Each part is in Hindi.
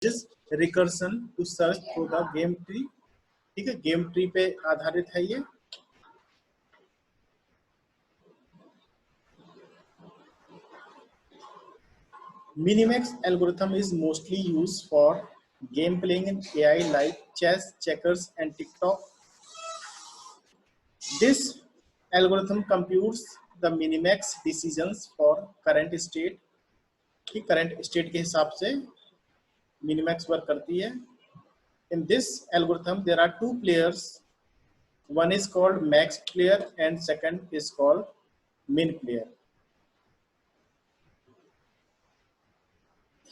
Recursion to search through the game tree. ठीक है, गेम ट्री पे आधारित है ये। Minimax algorithm is mostly used for game playing in AI like chess, checkers, and TikTok. This algorithm computes the minimax decisions for current state. कि current state के हिसाब से minimax वर्क करती है। In this algorithm, there are two players. One is called max player and second is called min player.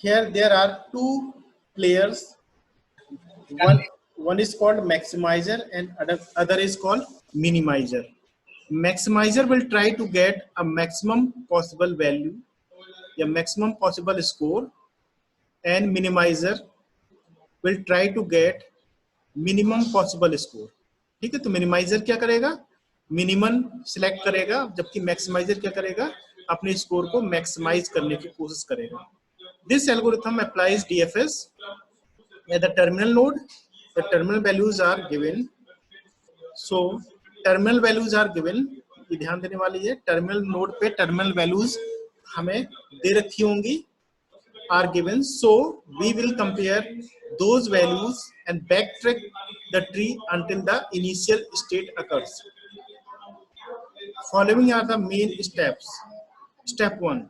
Here there are two players. One is called maximizer and other is called minimizer. Maximizer will try to get a maximum possible value, a maximum possible score, and minimizer will try to get minimum possible score. ठीक है, तो मिनिमाइजर क्या करेगा, मिनिमम सिलेक्ट करेगा, जबकि मैक्सिमाइजर क्या करेगा, अपने स्कोर को मैक्सिमाइज करने की कोशिश करेगा। This algorithm applies DFS at the terminal node. The terminal values are given. So terminal values are given. ये ध्यान देने वाली है, टर्मिनल नोड पे टर्मिनल वैल्यूज हमें दे रखी होंगी, are given. So we will compare those values and backtrack the tree until the initial state occurs. Following are the main steps. Step 1.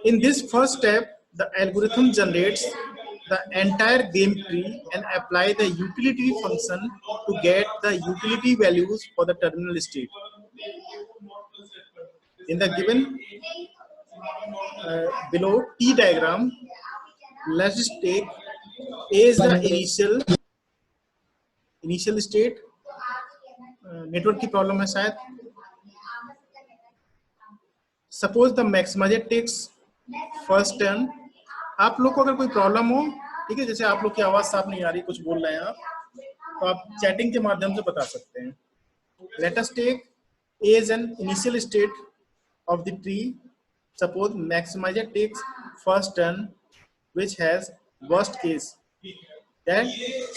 In this first step, the algorithm generates the entire game tree and apply the utility function to get the utility values for the terminal state. In the given below T diagram, let's take A is the initial state. Network की प्रॉब्लम है शायद। Suppose the maximizer takes first turn. आप लोग को अगर कोई प्रॉब्लम हो, ठीक है, जैसे आप लोग की आवाज साफ नहीं आ रही, कुछ बोल रहे हैं आप, तो आप चैटिंग के माध्यम से बता सकते हैं। Let us take A as an initial state of the tree. Suppose maximizer takes first turn, which has worst case, then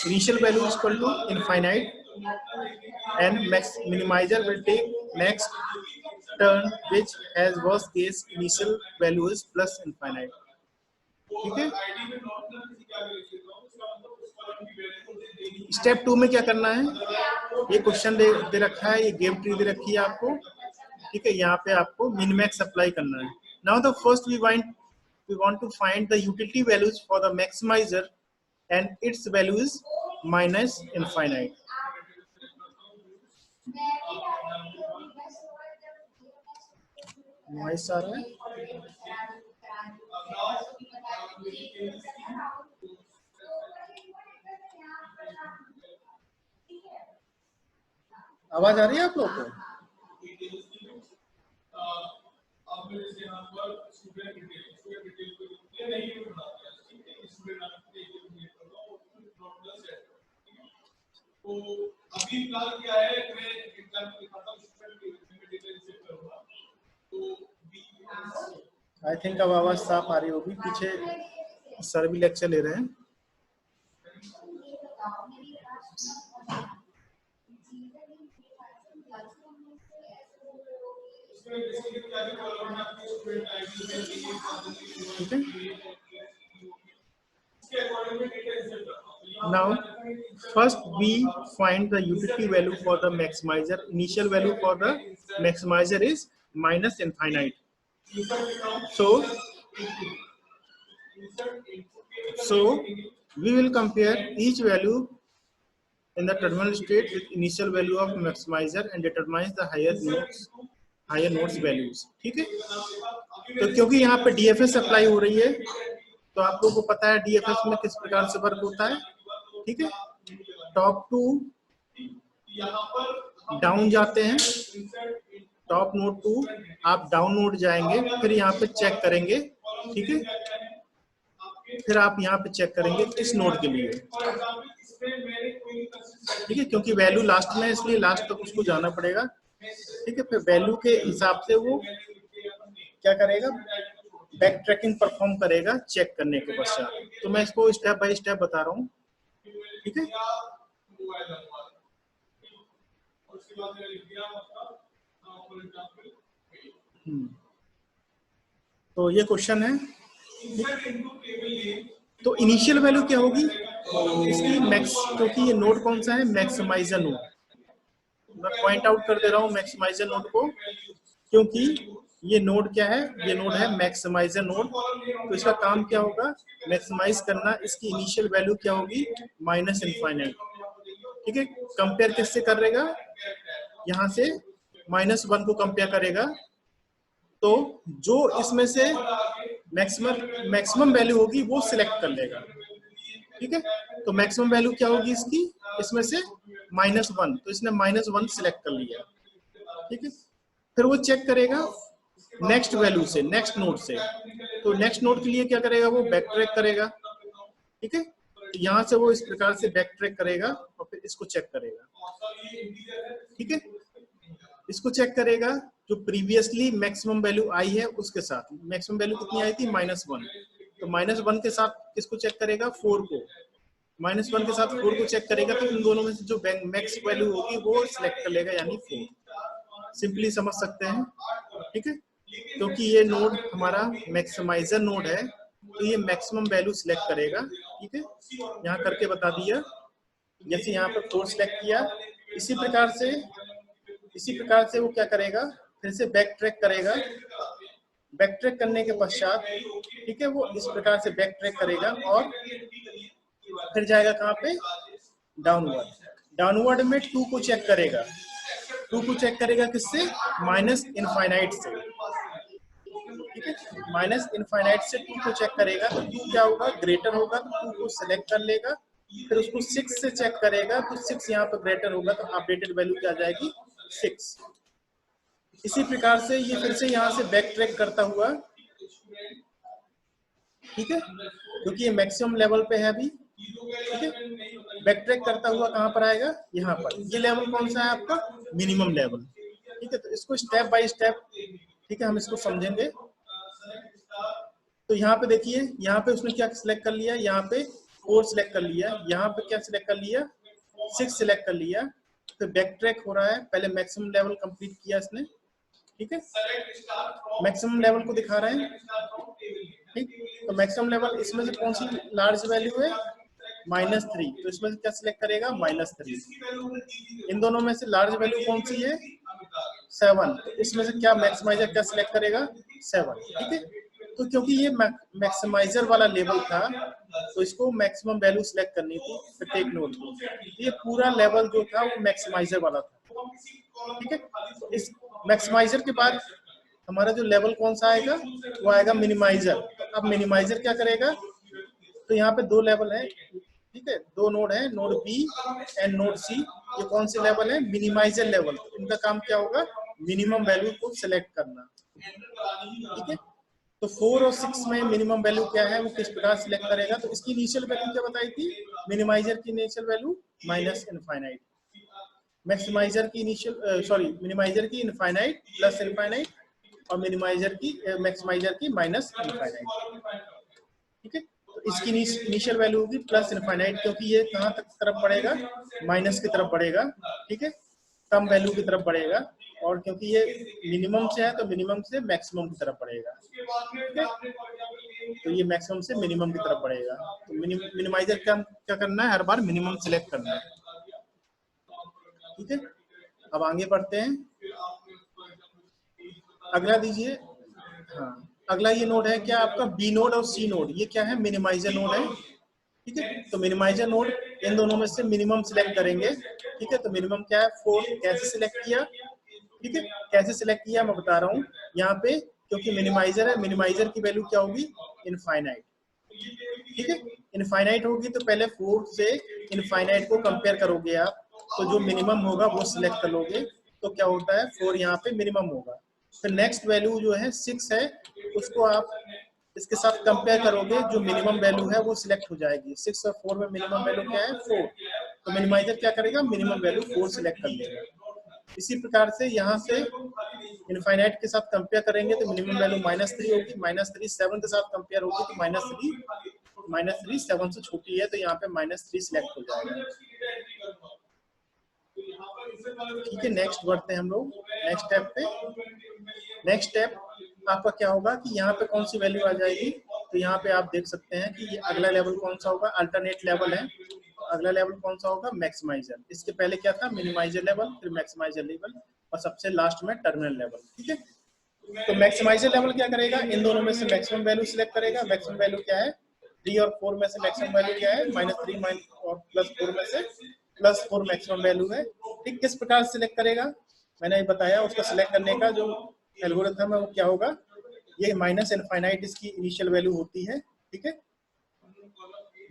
initial value is equal to infinite, and minimizer will take next turn, which has worst case initial value is plus infinite. ठीक है, स्टेप 2 में क्या करना है, ये क्वेश्चन दे रखा है, ये गेम ट्री दे रखी है आपको, ठीक है, यहाँ पे आपको मिनमैक्स अप्लाई करना है। Now the first we want to find the utility values for the maximizer and its value is minus infinite. Noise आ रहा है, आवाज आ रही है आप लोग को? अभी फिलहाल क्या है, मैं एग्जाम लिखाता हूं, आई थिंक अब आवाज साफ आ रही होगी, पीछे सर भी लेक्चर ले रहे हैं। ठीक है, now first we find the utility value for the maximizer. Initial value for the maximizer is minus infinite. So we will compare each value in the terminal state with initial value of maximizer and determines the higher nodes values. ठीक है, तो क्योंकि यहाँ पे DFS अप्लाई हो रही है, तो आप लोगों को पता है DFS में किस प्रकार से वर्क होता है। ठीक है, टॉप टू डाउन जाते हैं, टॉप नोड टू आप डाउन नोड जाएंगे, फिर यहाँ पे चेक करेंगे। ठीक है, फिर आप यहाँ पे चेक करेंगे किस नोड के लिए। ठीक है, क्योंकि वैल्यू लास्ट में, इसलिए लास्ट तक उसको जाना पड़ेगा। ठीक है, फिर वैल्यू के हिसाब से वो क्या करेगा, बैक ट्रैकिंग परफॉर्म करेगा चेक करने के पश्चात। तो मैं इसको स्टेप बाय स्टेप बता रहा हूँ, ठीक है। तो ये क्वेश्चन है, तो इनिशियल वैल्यू क्या होगी इसकी मैक्स, क्योंकि ये नोड कौन सा है, मैक्सिमाइजर नोड। मैं पॉइंट आउट कर दे रहा हूँ मैक्सिमाइजर नोड को, क्योंकि ये नोड क्या है, ये नोड है मैक्सिमाइजर नोड। तो इसका काम क्या होगा, मैक्सिमाइज करना। इसकी इनिशियल वैल्यू क्या होगी, माइनस इनफाइनाइट, ठीक है। कंपेयर किससे करेगा, यहाँ से -1 को कंपेयर करेगा। तो जो इसमें से मैक्सिमम वैल्यू होगी वो सिलेक्ट कर लेगा, ठीक है। तो मैक्सिमम वैल्यू क्या होगी इसकी, इसमें से -1, तो इसने -1 सिलेक्ट कर लिया, ठीक है। फिर वो चेक करेगा नेक्स्ट वैल्यू से, नेक्स्ट नोड से। तो नेक्स्ट नोड के लिए क्या करेगा, वो बैक ट्रैक करेगा, ठीक है। तो यहाँ से वो इस प्रकार से बैक ट्रैक करेगा और फिर इसको चेक करेगा, ठीक है। इसको चेक करेगा जो प्रीवियसली मैक्सिमम वैल्यू आई है उसके साथ। मैक्सिमम वैल्यू कितनी आई थी, -1। तो -1 के साथ किसको चेक करेगा, 4 को। -1 के साथ 4 को चेक करेगा, तो इन दोनों में से जो मैक्स वैल्यू होगी वो सिलेक्ट कर लेगा, यानी 4। सिंपली समझ सकते हैं, ठीक है। क्योंकि ये नोड हमारा मैक्सिमाइजर नोड है, तो ये मैक्सिमम वैल्यू सिलेक्ट करेगा, ठीक है। यहाँ करके बता दिया, जैसे यहाँ पर 4 सिलेक्ट किया, इसी प्रकार से वो क्या करेगा, फिर से बैक ट्रैक करेगा। बैक ट्रैक करने के पश्चात, ठीक है, वो इस प्रकार से बैक ट्रैक करेगा और फिर जाएगा कहाँ पे, डाउनवर्ड। डाउनवर्ड में 2 को चेक करेगा। 2 को चेक करेगा किससे, माइनस इनफाइनाइट से, ठीक है। माइनस इनफाइनाइट से 2 को चेक करेगा, तो 2 क्या होगा, ग्रेटर होगा, तो 2 को सिलेक्ट कर लेगा। फिर उसको 6 से चेक करेगा, तो 6 यहाँ पर ग्रेटर होगा, तो अपडेटेड वैल्यू क्या आ जाएगी, 6। इसी प्रकार से ये फिर से यहाँ से बैक ट्रैक करता हुआ, ठीक है, क्योंकि ये मैक्सिमम लेवल पे है अभी, ठीक है। बैक ट्रैक करता हुआ कहाँ पर आएगा, यहाँ पर। ये लेवल कौन सा है आपका, मिनिमम लेवल, ठीक है। तो इसको स्टेप बाय स्टेप, ठीक है, हम इसको समझेंगे। तो यहाँ पे देखिए, यहाँ पे उसने क्या सिलेक्ट कर लिया, यहाँ पे 4 सिलेक्ट कर लिया, यहाँ पे क्या सिलेक्ट कर लिया, 6 सिलेक्ट कर लिया। तो बैक ट्रैक हो रहा है, पहले मैक्सिमम लेवल कंप्लीट किया इसने, ठीक है। मैक्सिमम लेवल को दिखा रहे हैं, ठीक। तो मैक्सिमम लेवल इसमें से कौन सी लार्ज वैल्यू है, -3। तो इसमें से क्या सिलेक्ट करेगा, -3। इन दोनों में से लार्ज वैल्यू कौन सी है, 7। तो इसमें से क्या मैक्सिमाइजर क्या सिलेक्ट करेगा, 7, ठीक है। तो क्योंकि ये मैक्सिमाइजर वाला लेवल था, तो इसको मैक्सिमम वैल्यू सिलेक्ट करनी थी प्रत्येक नोड को। ये पूरा लेवल जो था वो मैक्सिमाइजर वाला था, ठीक है। तो इस मैक्सिमाइजर के बाद हमारा जो लेवल कौन सा आएगा, वो आएगा मिनिमाइजर। अब मिनिमाइजर क्या करेगा, तो यहाँ पे 2 लेवल है, ठीक है, 2 नोड है, नोड बी एंड नोड सी। ये कौन से लेवल है, मिनिमाइजर लेवल। इनका काम क्या होगा, मिनिमम वैल्यू को सिलेक्ट करना, ठीक है। तो 4 और 6 में मिनिमम वैल्यू क्या है, वो किस प्रकार सिलेक्ट करेगा। तो इसकी इनिशियल वैल्यू क्या बताई थी, मिनिमाइजर की initial value minus infinite, maximiser की इनिशियल मिनिमाइजर की इनफाइनाइट प्लस इनफाइनाइट, और मिनिमाइजर की मैक्सिमाइजर की माइनस इनफाइनाइट, ठीक है। तो इसकी इनिशियल वैल्यू होगी प्लस इनफाइनाइट, क्योंकि ये कहाँ तक तरफ बढ़ेगा, माइनस की तरफ बढ़ेगा, ठीक है, कम वैल्यू की तरफ बढ़ेगा। और क्योंकि ये मिनिमम से है, तो मिनिमम से मैक्सिमम की तरफ बढ़ेगा, ठीक है। तो ये मैक्सिमम से मिनिमम की तरफ बढ़ेगा। तो मिनिमाइजर क्या करना है, हर बार मिनिमम सिलेक्ट करना है, ठीक है। अब आगे बढ़ते हैं, अगला दीजिए। हाँ, अगला ये नोड है क्या आपका, बी नोड और सी नोड। ये क्या है, मिनिमाइजर नोड है, ठीक है। तो मिनिमाइजर नोड इन दोनों में से मिनिमम सिलेक्ट करेंगे, ठीक है। तो मिनिमम क्या है, 4। कैसे सिलेक्ट किया, ठीक है, कैसे सिलेक्ट किया मैं बता रहा हूँ। यहाँ पे क्योंकि मिनिमाइजर है, मिनिमाइजर की वैल्यू क्या होगी, इनफाइनाइट, ठीक है। इनफाइनाइट होगी तो पहले 4 से इनफाइनाइट को कंपेयर करोगे आप, तो जो मिनिमम होगा वो सिलेक्ट कर लोगे। तो क्या होता है, 4 यहाँ पे मिनिमम होगा। फिर नेक्स्ट वैल्यू जो है 6 है, उसको आप इसके साथ कंपेयर करोगे, जो मिनिमम वैल्यू है वो सिलेक्ट हो जाएगी। 6 और 4 में मिनिमम वैल्यू क्या है, 4। तो मिनिमाइजर क्या करेगा, मिनिमम वैल्यू 4 सिलेक्ट कर लेगा, इसी प्रकार से यहाँ से इनफाइनाइट के साथ कंपेयर करेंगे तो मिनिमम वैल्यू -3 होगी, -3 7 के साथ कंपेयर होगी तो -3 7 से छोटी है तो यहाँ पे -3 सिलेक्ट हो जाएगा। ठीक है, नेक्स्ट बढ़ते हैं हम लोग नेक्स्ट स्टेप पे। नेक्स्ट स्टेप आपका क्या होगा कि यहाँ पे कौन सी वैल्यू आ जाएगी, तो यहाँ पे आप देख सकते हैं कि ये अगला लेवल कौन सा होगा, अल्टरनेट लेवल है। अगला लेवल कौन सा होगा, मैक्सिमाइजर। इसके पहले क्या था, मिनिमाइजर लेवल, फिर मैक्सिमाइजर लेवल और सबसे लास्ट में टर्मिनल लेवल। ठीक है, तो मैक्सिमाइजर लेवल क्या करेगा, इन दोनों में से मैक्सिमम वैल्यू सिलेक्ट करेगा। मैक्सिमम वैल्यू क्या है, 3 और 4 में से मैक्सिमम वैल्यू क्या है, -3 और +4 में से +4 मैक्सिमम वैल्यू है। ठीक, किस प्रकार सिलेक्ट करेगा, मैंने बताया उसका सिलेक्ट करने का जो एल्गोरिथम है वो क्या होगा, ये -इनफाइनाइट इसकी इनिशियल वैल्यू होती है। ठीक है,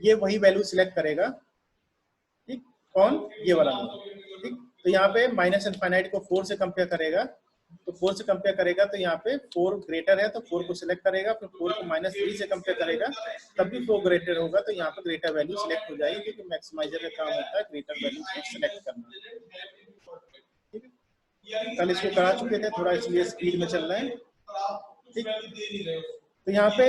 ये वही वैल्यू सिलेक्ट करेगा। ठीक, कौन, ये वाला। ठीक, तो यहाँ पे -इनफाइनाइट को 4 से कंपेयर करेगा, तो 4 से कंपेयर करेगा तो यहाँ पे 4 ग्रेटर है तो 4 को सिलेक्ट करेगा, फिर 4 को -3 से कंपेयर करेगा तब भी 4 ग्रेटर होगा तो यहाँ पे ग्रेटर वैल्यू सिलेक्ट हो जाएगी, क्योंकि मैक्सिमाइजर का काम होता है ग्रेटर वैल्यू को सिलेक्ट करना। ठीक है, कल इसको करा चुके थे थोड़ा, इसलिए स्पीड में चल रहे हैं। ठीक, तो यहाँ पे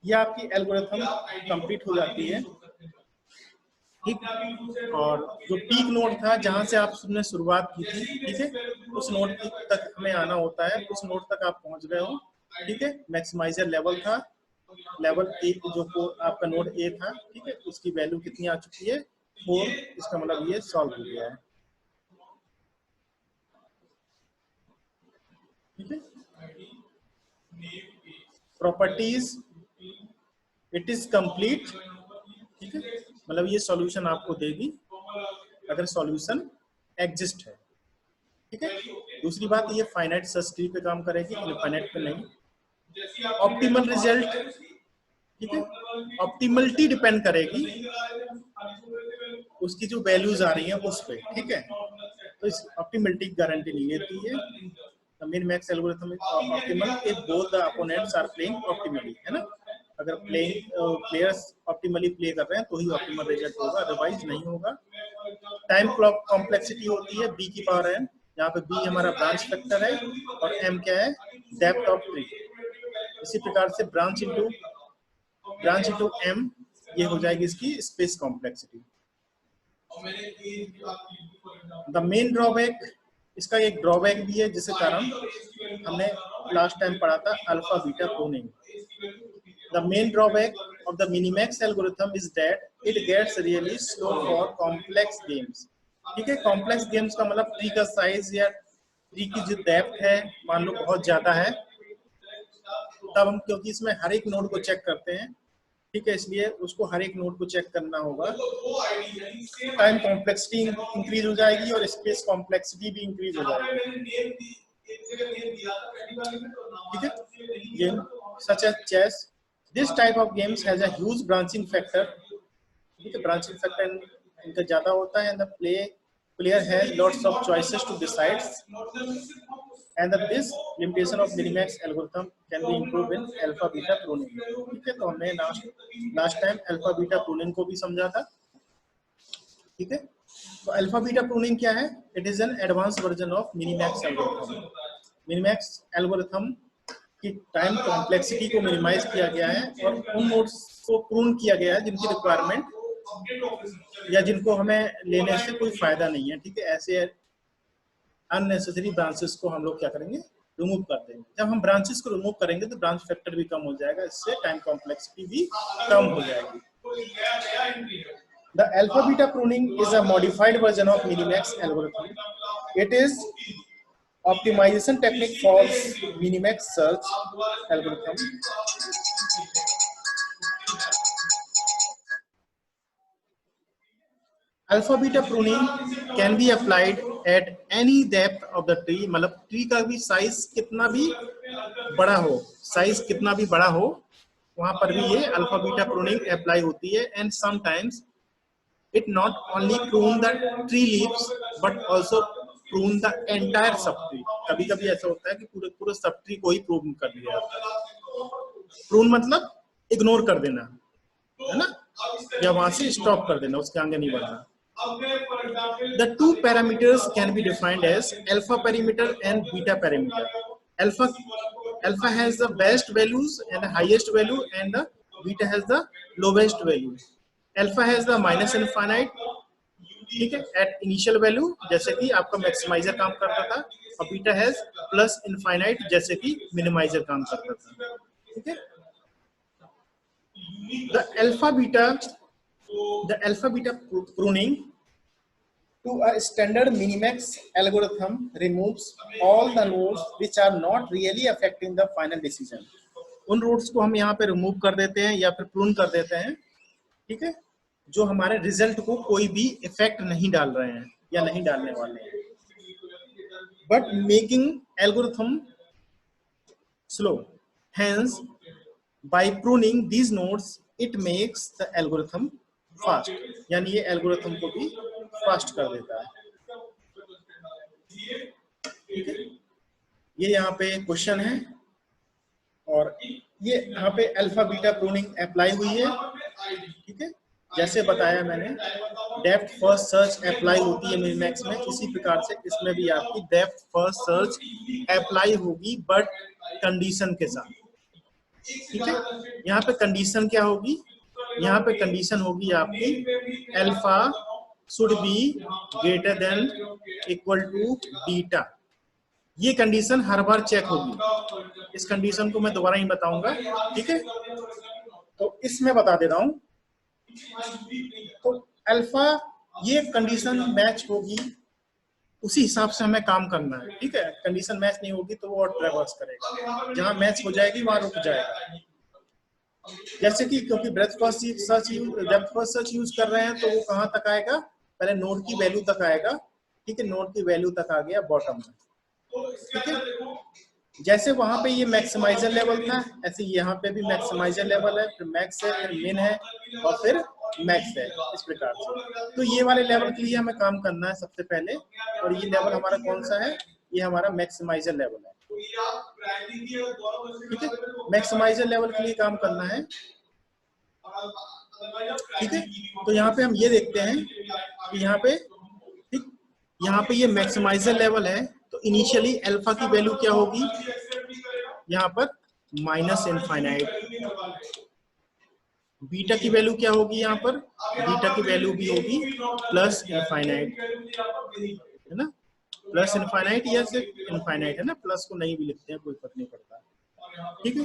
ये आपकी एल्गोरिथम कंप्लीट हो जाती है। ठीक, और जो पीक नोड था जहां से आपने शुरुआत की थी, ठीक है, उस नोड तक हमें आना होता है, उस नोड तक आप पहुंच गए हो। ठीक है, मैक्सिमाइजर लेवल था, लेवल 1 जो आपका नोड ए था। ठीक है, उसकी वैल्यू कितनी आ चुकी है, 4। इसका मतलब ये सॉल्व हो गया है। ठीक है, प्रॉपर्टीज, इट इज कंप्लीट। ठीक है, मतलब ये सॉल्यूशन आपको देगी अगर सॉल्यूशन एग्जिस्ट है। ठीक है, दूसरी बात ये फाइनाइट सर्च ट्री पे काम करेगी, इनफाइनाइट पे नहीं। ऑप्टिमल रिजल्ट, ठीक है, ऑप्टिमलिटी डिपेंड करेगी उसकी जो वैल्यूज आ रही हैं उस पे। ठीक है, तो इस ऑप्टिमलिटी की गारंटी नहीं लेती है। The min-max algorithm is optimal if both the opponents are playing optimally, है ना। अगर प्लेयर्स ऑप्टिमली प्ले कर रहे हैं तो ही ऑप्टिमल रिजल्ट होगा, अदरवाइज नहीं होगा। टाइम क्लॉक कॉम्प्लेक्सिटी होती है b की पावर n, यहाँ पे b हमारा ब्रांच फैक्टर है और m क्या है, डेप्थ ऑफ ट्री। इसी प्रकार से ब्रांच इनटू m ये हो जाएगी इसकी space complexity. The main drawback, इसका एक ड्रॉबैक भी है जिसके कारण हमने लास्ट टाइम पढ़ा था, alpha beta pruning. The main drawback of the minimax algorithm is that it gets really slow for complex games. ठीक है, कॉम्प्लेक्स गेम्स का मतलब ट्री का साइज या ट्री की जो डेप्थ है मान लो बहुत ज्यादा है, तब हम, क्योंकि इसमें हर एक नोड को चेक करते हैं, ठीक है, इसलिए उसको हर एक नोड को चेक करना होगा। टाइम कॉम्प्लेक्सिटी इंक्रीज हो जाएगी और स्पेस कॉम्प्लेक्सिटी भी इंक्रीज हो जाएगी। ठीक है, game such as chess, this type of games has a huge branching factor. ठीक है, ब्रांचिंग फैक्टर इनका ज्यादा होता है, and the player has lots of choices to decide, and that this limitation of minimax algorithm can be improved in alpha beta pruning। ठीक है, तो हमने last time alpha beta pruning को भी समझा था। ठीक है, तो अल्फा बीटा प्रूनिंग क्या है, it is an advance version of minimax algorithm. Minimax algorithm की टाइम कॉम्प्लेक्सिटी को मिनिमाइज किया गया है और उन नोड्स को प्रून किया गया है जिनकी रिक्वायरमेंट या जिनको हमें लेने से कोई फायदा नहीं है। ठीक है, ऐसे अननेसेसरी ब्रांचेस को हम लोग क्या करेंगे, रिमूव कर देंगे। जब हम ब्रांचेस को रिमूव करेंगे तो ब्रांच फैक्टर भी कम हो जाएगा, इससे टाइम कॉम्प्लेक्सिटी भी कम हो जाएगी। The alpha beta pruning is a modified version of minimax algorithm. It is optimization technique for minimax search algorithm. Alpha beta pruning can be applied at any depth of the tree, मतलब ट्री का भी साइज कितना भी बड़ा हो, साइज कितना भी बड़ा हो, वहां पर भी ये अल्फा बीटा प्रूनिंग अप्लाई होती है। And sometimes it not only prune the tree leaves but also prune the entire subtree। कभी-कभी ऐसा होता है कि पूरे सबट्री को ही प्रून कर दिया। प्रून मतलब इग्नोर कर देना, है ना, या वहां से स्टॉप कर देना, उसके आगे नहीं बढ़ना। The two parameters can be defined as alpha parameter and beta parameter. Alpha has the best values and the highest value, and the beta has the lowest value. Alpha has the minus infinite, ठीक है, एट इनिशियल वैल्यू जैसे कि आपका मैक्सिमाइजर काम करता था, और बीटा हैज प्लस इनफाइनाइट जैसे कि मिनिमाइजर काम करता था, ठीक है. The alpha beta pruning to a standard minimax algorithm removes all the nodes which are not really affecting the final decision. उन नोड्स को हम यहाँ पे रिमूव कर देते हैं या फिर प्रून कर देते हैं, ठीक है, जो हमारे रिजल्ट को कोई भी इफेक्ट नहीं डाल रहे हैं या नहीं डालने वाले हैं, but making algorithm slow. Hence by pruning these nodes it makes the algorithm fast, यानी ये एल्गोरिथम को भी फास्ट कर देता है, ठीक है. ये यहाँ पे क्वेश्चन है और ये यहाँ पे अल्फा बीटा प्रूनिंग अप्लाई हुई है, ठीक है. जैसे बताया मैंने डेप्थ फर्स्ट सर्च अप्लाई होती है मिनिमैक्स में, इसी प्रकार से इसमें भी आपकी डेप्थ फर्स्ट सर्च अप्लाई होगी बट कंडीशन के साथ, ठीक है. यहाँ पे कंडीशन क्या होगी, यहाँ पे कंडीशन होगी आपकी alpha should be greater than equal to beta. ये कंडीशन हर बार चेक होगी, इस कंडीशन को मैं दोबारा ही बताऊंगा, ठीक है. तो इसमें बता दे रहा हूं, तो अल्फा ये कंडीशन मैच होगी, उसी हिसाब से हमें काम करना है, ठीक है. कंडीशन मैच नहीं होगी तो वो और ट्रैवर्स करेगा, जहां मैच हो जाएगी वहां रुक जाएगा. जैसे कि क्योंकि ब्रेथ फर्स्ट सर्च यूज कर रहे हैं तो वो कहां तक आएगा, पहले नोड की वैल्यू तक आएगा, ठीक है. नोड की वैल्यू तक आ गया बॉटम में, ठीक है. जैसे वहां पे ये मैक्सिमाइजर लेवल था, ऐसे यहाँ पे भी मैक्सिमाइजर लेवल है, फिर मैक्स है, फिर मिन है और फिर मैक्स है, इस प्रकार से. तो ये वाले लेवल के लिए हमें काम करना है सबसे पहले, और ये लेवल हमारा कौन सा है, ये हमारा मैक्सिमाइजर लेवल है, ठीक है. मैक्सिमाइजर लेवल के लिए काम करना है, ठीक है. तो यहाँ पे हम ये देखते हैं कि यहाँ पे, ठीक, यहाँ पे ये मैक्सिमाइजर लेवल है, तो इनिशियली अल्फा की वैल्यू क्या होगी, यहाँ पर माइनस इनफाइनाइट. बीटा की वैल्यू क्या होगी, यहाँ पर बीटा की वैल्यू भी होगी प्लस इनफाइनाइट, है ना. प्लस इनफाइनाइट या सिर्फ इनफाइनाइट है ना, प्लस को नहीं भी लिखते हैं, कोई फर्क नहीं पड़ता, ठीक है.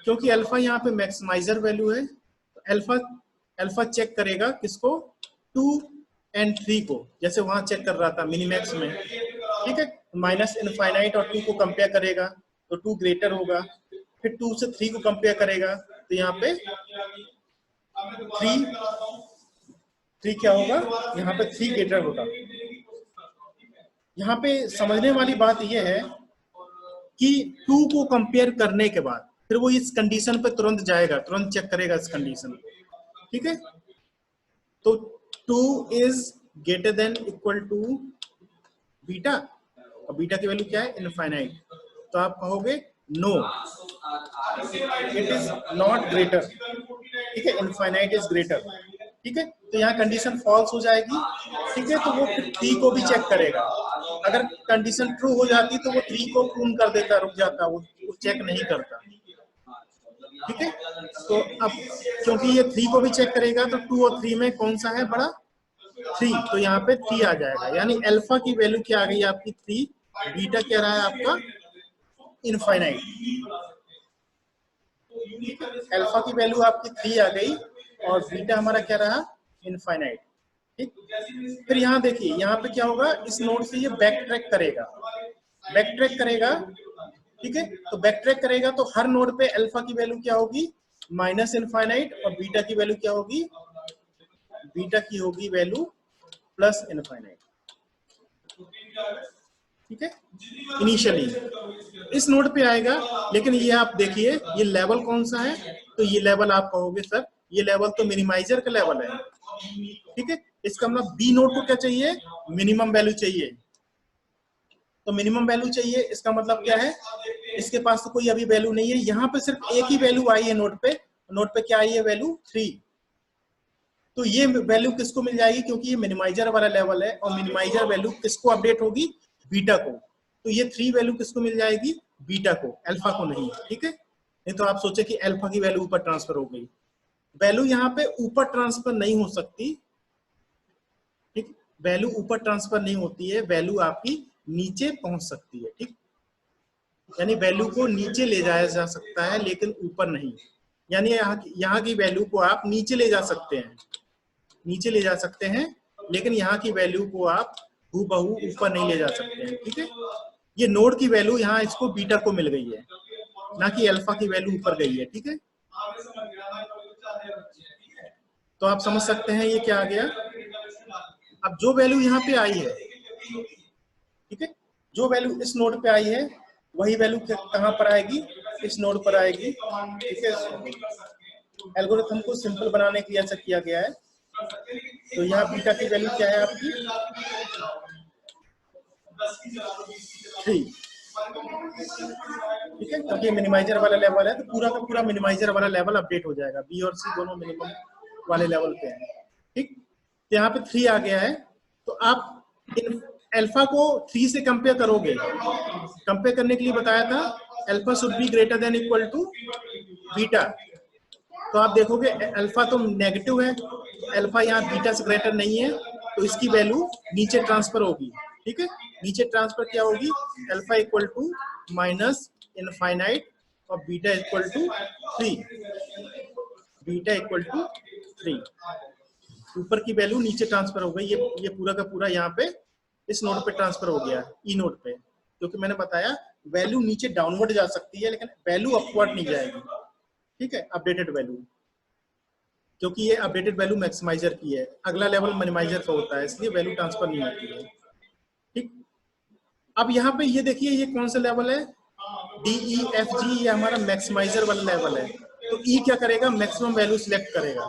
क्योंकि अल्फा यहाँ पे मैक्सिमाइजर वैल्यू है, तो अल्फा चेक करेगा किसको, 2 और 3 को, जैसे वहां चेक कर रहा था मिनिमैक्स में, ठीक है. माइनस इनफाइनाइट और 2 को कंपेयर करेगा तो 2 ग्रेटर होगा, फिर 2 से 3 को कंपेयर करेगा तो यहाँ पे 3 क्या होगा, यहाँ पे 3 ग्रेटर होगा. यहाँ पे समझने वाली बात यह है कि 2 को कंपेयर करने के बाद फिर वो इस कंडीशन पे तुरंत जाएगा, तुरंत चेक करेगा इस कंडीशन, ठीक है. तो 2 is greater than equal to beta, और बीटा की वैल्यू क्या है, इनफाइनाइट. तो आप कहोगे no, it is not greater, ठीक है. इनफाइनाइट इज ग्रेटर, ठीक है. तो यहाँ कंडीशन फॉल्स हो जाएगी, ठीक है. तो वो 3 को भी चेक करेगा, अगर कंडीशन ट्रू हो जाती तो वो 3 को प्रून कर देता, रुक जाता, वो चेक नहीं करता, ठीक है. तो अब क्योंकि ये 3 को भी चेक करेगा तो 2 और 3 में कौन सा है बड़ा, 3, तो यहाँ पे 3 आ जाएगा, यानी अल्फा की वैल्यू क्या आ गई आपकी 3, बीटा क्या रहा है आपका इनफाइनाइट. अल्फा की वैल्यू आपकी 3 आ गई और बीटा हमारा क्या रहा, इनफाइनाइट, ठीक. फिर यहाँ देखिए, यहाँ पे क्या होगा, इस नोड से ये बैक ट्रैक करेगा, ठीक है. तो बैक ट्रैक करेगा तो हर नोड पे अल्फा की वैल्यू क्या होगी, माइनस इनफाइनाइट, और बीटा की वैल्यू क्या होगी, बीटा की होगी वैल्यू प्लस इनफाइनाइट, ठीक है. इनिशियली इस नोड पे आएगा, लेकिन ये आप देखिए ये लेवल कौन सा है, तो ये लेवल आप कहोगे सर ये लेवल तो मिनिमाइजर का लेवल है, ठीक है. इसका मतलब बी नोड को क्या चाहिए, मिनिमम वैल्यू चाहिए, तो मिनिमम वैल्यू चाहिए, इसका मतलब क्या है, इसके पास तो कोई अभी वैल्यू नहीं है, यहाँ पे सिर्फ एक ही वैल्यू आई है नोड पे क्या आई है वैल्यू 3, तो ये वैल्यू किसको मिल जाएगी, क्योंकि ये मिनिमाइजर वाला लेवल है और मिनिमाइजर वैल्यू किसको अपडेट होगी, बीटा को। तो ये 3 वैल्यू किसको मिल जाएगी, बीटा को, अल्फा को नहीं। ठीक है, नहीं तो आप सोचे कि अल्फा की वैल्यू ऊपर ट्रांसफर हो गई। वैल्यू यहाँ पे ऊपर ट्रांसफर नहीं हो सकती। ठीक, वैल्यू ऊपर ट्रांसफर नहीं होती है, वैल्यू आपकी नीचे पहुंच सकती है। ठीक, यानी वैल्यू को नीचे ले जाया जा सकता है लेकिन ऊपर नहीं। यानी यहाँ की वैल्यू को आप नीचे ले जा सकते हैं, नीचे ले जा सकते हैं, लेकिन यहाँ की वैल्यू को आप हूबहू ऊपर नहीं ले जा सकते हैं। ठीक है, ये नोड की वैल्यू यहाँ इसको बीटा को मिल गई है, ना कि अल्फा की वैल्यू ऊपर गई है। ठीक है, तो आप समझ सकते हैं ये क्या आ गया। अब जो वैल्यू यहाँ पे आई है, ठीक है, जो वैल्यू इस नोड पे आई है वही वैल्यू कहाँ पर आएगी, इस नोड पर आएगी। ठीक है, एल्गोरिथम को सिंपल बनाने के लिए ऐसा किया गया है। तो यहाँ बीटा की वैल्यू क्या है आपकी, 3। ठीक है, क्योंकि मिनिमाइजर वाला लेवल है तो पूरा का पूरा मिनिमाइजर वाला लेवल अपडेट हो जाएगा। बी और सी दोनों मिनिमम वाले लेवल पे हैं। ठीक, तो यहाँ पे 3 आ गया है। तो आप इन अल्फा को 3 से कंपेयर करोगे। कंपेयर करने के लिए बताया था alpha should be greater than equal to beta. तो आप देखोगे अल्फा तो नेगेटिव है, अल्फा यहाँ बीटा से ग्रेटर नहीं है, तो इसकी वैल्यू नीचे ट्रांसफर होगी। ठीक है, नीचे ट्रांसफर क्या होगी, alpha equal to minus infinite और beta equal to 3। Beta equal to 3, ऊपर की वैल्यू नीचे ट्रांसफर हो गई। ये पूरा का पूरा यहाँ पे इस नोड पे ट्रांसफर हो गया, ई नोड पे। क्योंकि मैंने बताया वैल्यू नीचे डाउनवर्ड जा सकती है लेकिन वैल्यू अपवर्ड नहीं जाएगी। ठीक है, अपडेटेड वैल्यू, क्योंकि ये अपडेटेड वैल्यू मैक्सिमाइजर की है, अगला लेवल मिनिमाइजर का होता है, इसलिए वैल्यू ट्रांसफर नहीं होती है। ठीक, अब यहाँ पे ये देखिए ये कौन सा लेवल है, डी ई एफ जी, ये हमारा मैक्सिमाइजर वाला लेवल है। तो ई क्या करेगा, मैक्सिमम वैल्यू सिलेक्ट करेगा।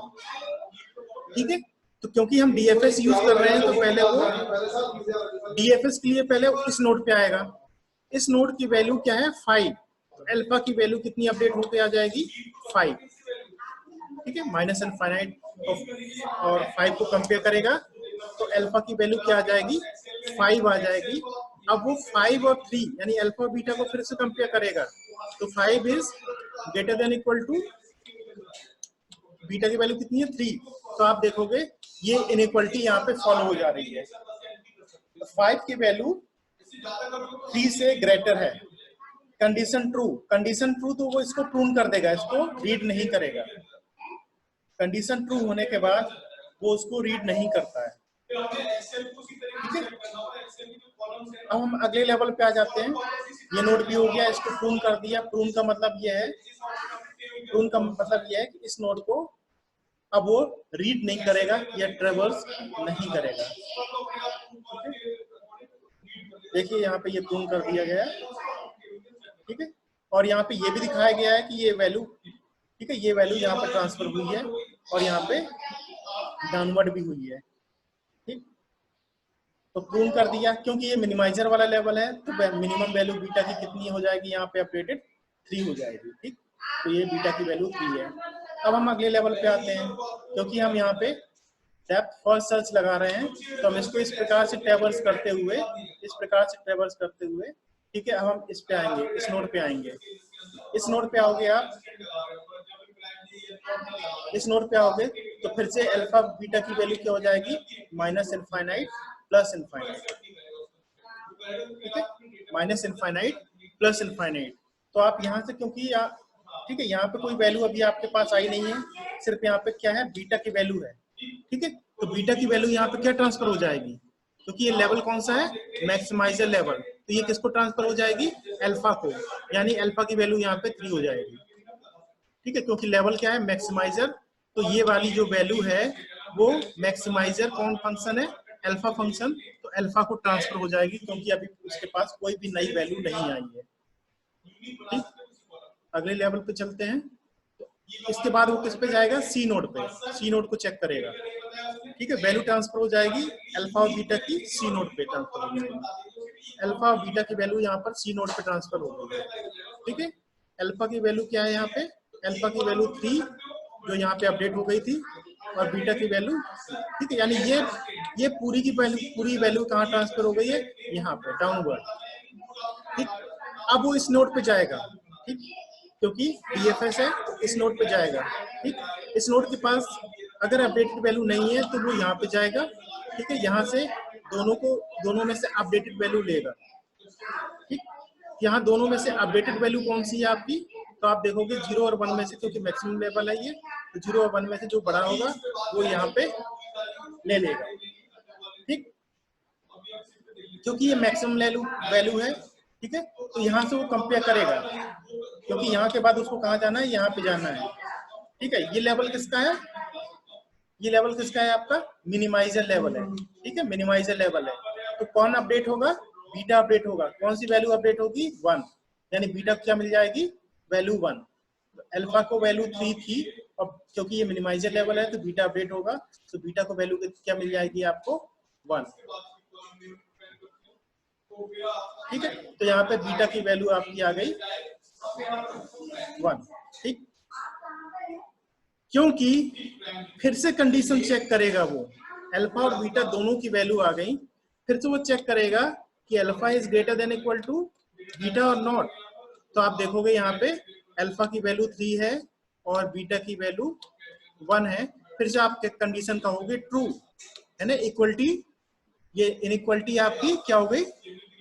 ठीक है, तो क्योंकि हम डीएफएस यूज कर रहे हैं तो पहले वो डीएफएस के लिए पहले इस नोड पे आएगा। इस नोड की वैल्यू क्या है, 5। तो अल्फा की वैल्यू कितनी अपडेट होके आ जाएगी, 5। ठीक है, माइनस इनफाइनाइट और 5 को कंपेयर करेगा तो अल्फा की वैल्यू क्या आ जाएगी, 5 आ जाएगी। अब वो 5 और 3 यानी अल्फा और बीटा को फिर से कंपेयर करेगा तो 5 is greater than equal to beta की वैल्यू कितनी है, 3। तो आप देखोगे ये इनइक्वालिटी यहाँ पे फॉलो हो जा रही है। 5 की वैल्यू 3 से ग्रेटर है, कंडीशन ट्रू। कंडीशन ट्रू तो वो इसको प्रूव कर देगा, इसको रीड नहीं करेगा। कंडीशन ट्रू होने के बाद वो उसको रीड नहीं करता है। ठीक है, अब हम अगले लेवल पे आ जाते हैं। ये नोड भी हो गया, इसको प्रूव कर दिया। प्रूव का मतलब ये है, प्रूव का मतलब ये है कि इस नोड को अब वो रीड नहीं करेगा या ट्रेवर्स नहीं करेगा। देखिए यहाँ पे ये प्रूव कर दिया गया है। ठीक है, और यहाँ पे ये भी दिखाया गया है कि ये वैल्यू, ठीक है, ये वैल्यू यहाँ पे ट्रांसफर हुई है और यहाँ पे डाउनवर्ड भी हुई है। ठीक, तो प्रूव कर दिया। क्योंकि ये मिनिमाइजर वाला लेवल है तो मिनिमम वैल्यू बीटा की कितनी हो जाएगी, यहाँ पे अपडेटेड 3 हो जाएगी। ठीक, तो ये बीटा की वैल्यू 3 है। अब हम अगले लेवल पे आते हैं। क्योंकि हम यहाँ पे डेप्थ फर्स्ट सर्च लगा रहे हैं तो हम इसको इस प्रकार से ट्रैवर्स करते हुए, इस प्रकार से ट्रैवर्स करते हुए, ठीक है, अब हम इस पे आएंगे, इस नोड पे आएंगे। इस नोड पे आओगे आप, इस नोड पे आओगे तो फिर से अल्फा बीटा की वैल्यू क्या हो जाएगी, माइनस इनफाइनाइट प्लस इनफाइनाइट। ठीक है, माइनस इनफाइनाइट प्लस इनफाइनाइट। तो आप यहाँ से, क्योंकि ठीक है, यहाँ पे कोई वैल्यू अभी आपके पास आई नहीं है, सिर्फ यहाँ पे क्या है, बीटा की वैल्यू है। ठीक है, तो बीटा की वैल्यू यहाँ पे क्या ट्रांसफर हो जाएगी, क्योंकि ये लेवल कौन सा है, मैक्सिमाइजर लेवल, तो ये किसको ट्रांसफर हो जाएगी, अल्फा को। यानी अल्फा की वैल्यू यहाँ पे 3 हो जाएगी। ठीक है, क्योंकि लेवल क्या है, मैक्सिमाइजर, तो ये वाली जो वैल्यू है वो मैक्सिमाइजर कौन फंक्शन है, अल्फा फंक्शन, तो अल्फा को ट्रांसफर हो जाएगी क्योंकि अभी उसके पास कोई भी नई वैल्यू नहीं आई है। ठीक, अगले लेवल पे चलते हैं। इसके बाद वो किस पे जाएगा, सी नोड पे, सी नोड को चेक करेगा। ठीक है, वैल्यू ट्रांसफर हो जाएगी अल्फा और बीटा की, सी नोड पे ट्रांसफर हो जाएगी। अल्फा और बीटा की वैल्यू यहाँ पर सी नोड पे ट्रांसफर हो गई है। ठीक है, अल्फा की वैल्यू क्या है यहाँ पे, अल्फा की वैल्यू 3 जो यहाँ पे अपडेट हो गई थी, और बीटा की वैल्यू, ठीक है। यानी ये पूरी की पूरी वैल्यू कहाँ ट्रांसफर हो गई है, यहाँ पे डाउनवर्ड, ठीक। अब वो इस नोड पे जाएगा, ठीक, क्योंकि DFS है तो इस नोड पे जाएगा, ठीक। इस नोड के पास अगर अपडेटेड वैल्यू नहीं है तो वो यहाँ पे जाएगा, ठीक है। यहाँ से दोनों में से अपडेटेड वैल्यू लेगा, ठीक। यहाँ दोनों में से अपडेटेड वैल्यू कौन सी है आपकी, तो आप देखोगे 0 और 1 में से, क्योंकि मैक्सिमम लेवल है ये, तो 0 और 1 में से जो बड़ा होगा वो यहाँ पे ले लेगा, ठीक, क्योंकि ये मैक्सिमम वैल्यू है, ठीक है। तो यहाँ से वो कंपेयर करेगा, क्योंकि यहाँ के बाद उसको कहाँ जाना है, यहाँ पे जाना है, ठीक है। ये लेवल किसका है, ये लेवल किसका है, आपका मिनिमाइजर लेवल है, ठीक है, मिनिमाइजर लेवल है। तो कौन अपडेट होगा, बीटा अपडेट होगा। कौन सी वैल्यू अपडेट होगी, 1, यानी बीटा को क्या मिल जाएगी, वैल्यू 1। तो अल्फा को वैल्यू 3 थी, और क्योंकि ये मिनिमाइजर लेवल है तो बीटा अपडेट होगा, तो बीटा को वैल्यू क्या मिल जाएगी आपको, 1, ठीक है। तो यहाँ पे बीटा की वैल्यू आपकी आ गई 1, ठीक। क्योंकि फिर से कंडीशन चेक करेगा वो, अल्फा और बीटा दोनों की वैल्यू आ गई, फिर से वो चेक करेगा कि alpha is greater than equal to beta और नॉट। तो आप देखोगे यहाँ पे अल्फा की वैल्यू 3 है और बीटा की वैल्यू 1 है, फिर से आप कंडीशन कहोगे ट्रू, है ना, इक्वलिटी, ये इनइक्वलिटी आपकी क्या हो गई,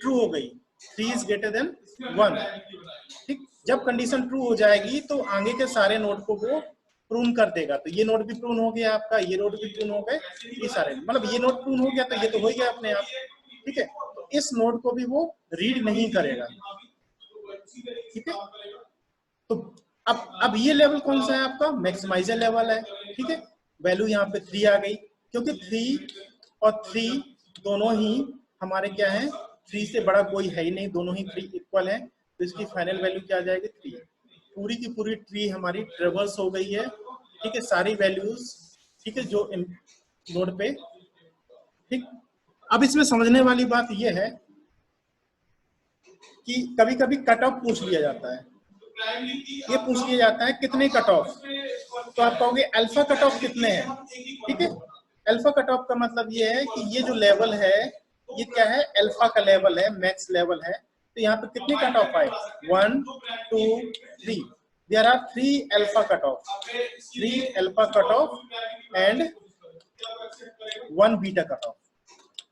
ट्रू हो गई, 3 इज ग्रेटर देन 1, ठीक। जब कंडीशन ट्रू हो जाएगी तो आगे के सारे नोड को वो प्रून कर देगा। तो ये नोड भी प्रून हो गया आपका, ये नोड भी प्रून हो गए, ये सारे, मतलब ये नोड प्रून हो गया तो ये तो हो गया अपने आप, ठीक है। तो इस नोड को भी वो रीड नहीं करेगा, ठीक है। तो अब ये लेवल कौन सा है आपका, मैक्सिमाइजर लेवल है, ठीक है। वैल्यू यहाँ पे 3 आ गई, क्योंकि 3 और 3 दोनों ही हमारे क्या है, 3 से बड़ा कोई है ही नहीं, दोनों ही 3 इक्वल है, तो इसकी फाइनल वैल्यू क्या आ जाएगी, 3। पूरी की पूरी ट्री हमारी ट्रेवर्स हो गई है, ठीक है, सारी वैल्यूज, ठीक है, जो नोड पे, ठीक। अब इसमें समझने वाली बात यह है कि कभी कभी कट ऑफ पूछ लिया जाता है, ये पूछ लिया जाता है कितने कट ऑफ, तो आप कहोगे अल्फा कट ऑफ कितने हैं, ठीक है। अल्फा कट ऑफ का मतलब ये है कि ये जो लेवल है ये क्या है, अल्फा का लेवल है, मैक्स लेवल है। तो यहाँ पे कितने कट ऑफ आए, 1 2 3, there are 3 alpha cut off, 3 alpha cut off and 1 beta cut off,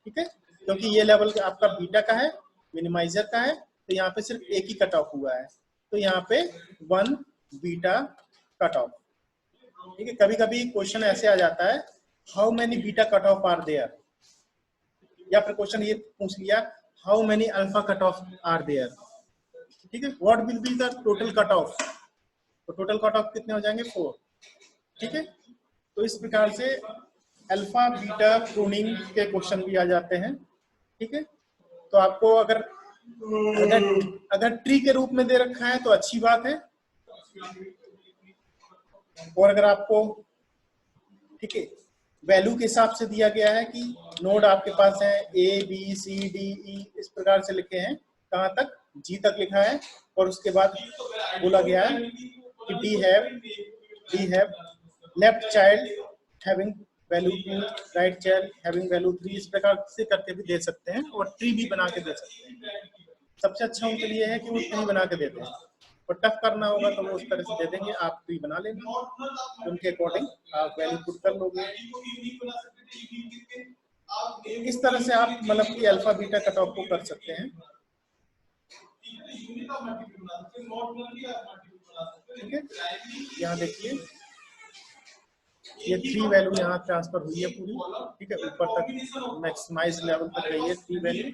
ठीक है। क्योंकि ये लेवल आपका बीटा का है, मिनिमाइजर का है, तो यहाँ पे सिर्फ एक ही कट ऑफ हुआ है, तो यहाँ पे 1 बीटा कट ऑफ, ठीक है। कभी कभी क्वेश्चन ऐसे आ जाता है, how many beta cut off are there, या फिर क्वेश्चन ये पूछ लिया, how many alpha cut off are there, ठीक है। What will be the total cut off, तो टोटल कट ऑफ कितने हो जाएंगे, 4, ठीक है। तो इस प्रकार से अल्फा बीटा प्रूनिंग के क्वेश्चन भी आ जाते हैं, ठीक है। तो आपको अगर ट्री के रूप में दे रखा है तो अच्छी बात है, और अगर आपको, ठीक है, वैल्यू के हिसाब से दिया गया है कि नोड आपके पास है A B C D E, इस प्रकार से लिखे हैं, कहाँ तक, G तक लिखा है, और उसके बाद बोला गया है कि D have left child having value 2, right child having value 3, इस प्रकार से करके भी दे सकते हैं, और ट्री भी बना के दे सकते हैं। सबसे अच्छा उनके लिए है कि वो ट्री बना के देते हैं, और टफ करना होगा तो वो उस तरह से दे देंगे, आप ट्री बना लेना, उनके अकॉर्डिंग आप वैल्यू पुट कर लोगे। इस तरह से आप मतलब कि अल्फा बीटा कट ऑफ को कर सकते हैं, ठीक है। यहाँ देखिए ये 3 वैल्यू यहाँ ट्रांसफर हुई है पूरी, ठीक है, ऊपर तक मैक्सिमाइज लेवल तक गई है 3 वैल्यू।